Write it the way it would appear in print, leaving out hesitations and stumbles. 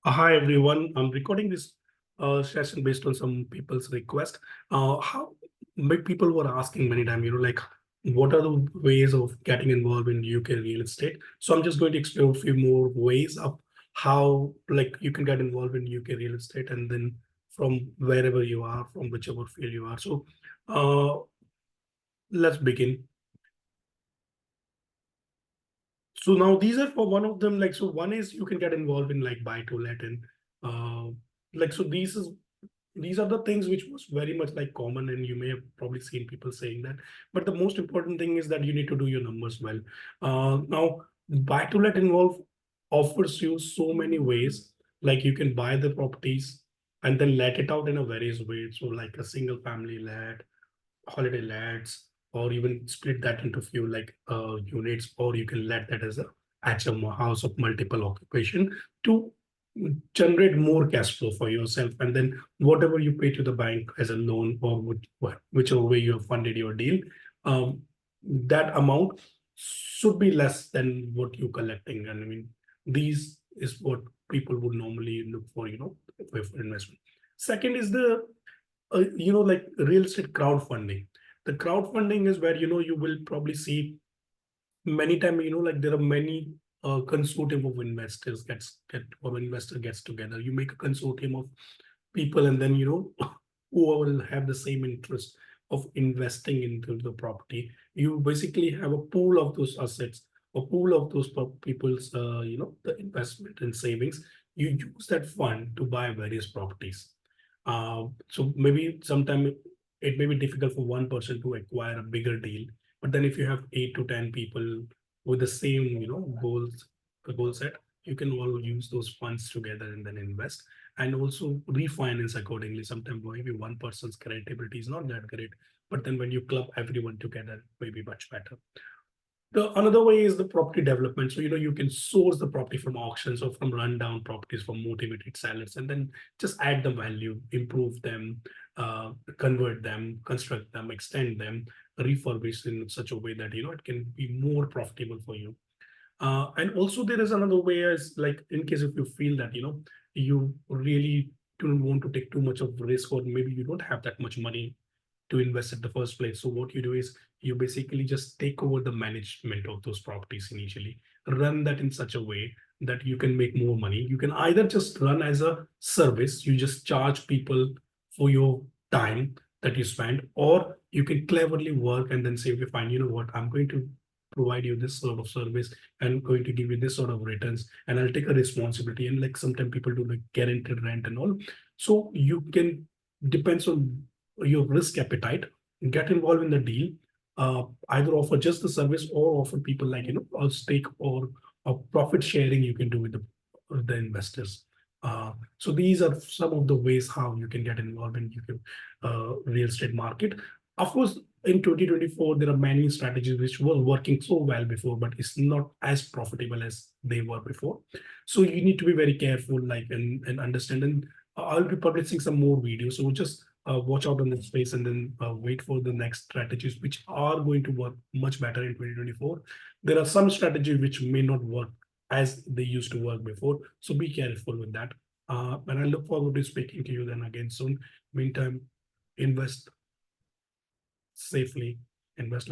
Hi everyone. I'm recording this session based on some people's request. How many people were asking many times, like what are the ways of getting involved in UK real estate? So I'm just going to explore a few more ways of how like you can get involved in UK real estate, and then from wherever you are, from whichever field you are. So uh, let's begin. So now these are for one of them. Like so, one is you can get involved in like buy to let, and uh, like so these are the things which was very much like common, and you may have probably seen people saying that. But the most important thing is that you need to do your numbers well. Now buy to let involve offers you so many ways. Like you can buy the properties and then let it out in a various ways, so like a single family let, holiday lets, or even split that into few like units, or you can let that as a HMO, house of multiple occupation, to generate more cash flow for yourself. And then whatever you pay to the bank as a loan, or whichever way you have funded your deal, um, that amount should be less than what you're collecting. And I mean, these is what people would normally look for, for investment. Second is the like real estate crowdfunding. The crowdfunding is where you will probably see many times, like there are many consortium of investors get or investor gets together. You make a consortium of people, and then who will have the same interest of investing into the property. You basically have a pool of those assets, a pool of those people's the investment and savings. You use that fund to buy various properties. So maybe sometime it may be difficult for one person to acquire a bigger deal, but then if you have 8 to 10 people with the same, goals, the goal set, you can all use those funds together and then invest, and also refinance accordingly. Sometimes maybe one person's credit ability is not that great, but then when you club everyone together, it may be much better. The another way is the property development. So you can source the property from auctions or from rundown properties from motivated sellers, and then just add the value, improve them, convert them, construct them, extend them, refurbish in such a way that it can be more profitable for you. And also there is another way, is like in case if you feel that you really don't want to take too much of risk, or maybe you don't have that much money to invest in the first place. So what you do is you basically just take over the management of those properties initially, run that in such a way that you can make more money. You can either just run as a service, you just charge people for your time that you spend, or you can cleverly work and then say, okay, fine, you know what, I'm going to provide you this sort of service and going to give you this sort of returns, and I'll take a responsibility. And like sometimes people do like guaranteed rent and all. So you can, depends on your risk appetite, get involved in the deal, either offer just the service or offer people like a stake or a profit sharing you can do with the investors. So these are some of the ways how you can get involved in UK real estate market. Of course, in 2024 there are many strategies which were working so well before, but it's not as profitable as they were before. So you need to be very careful, like, and understand. And I'll be publishing some more videos, so just watch out on this space, and then wait for the next strategies which are going to work much better in 2024. There are some strategies which may not work as they used to work before, so be careful with that. And I look forward to speaking to you then again soon. Meantime, invest safely, invest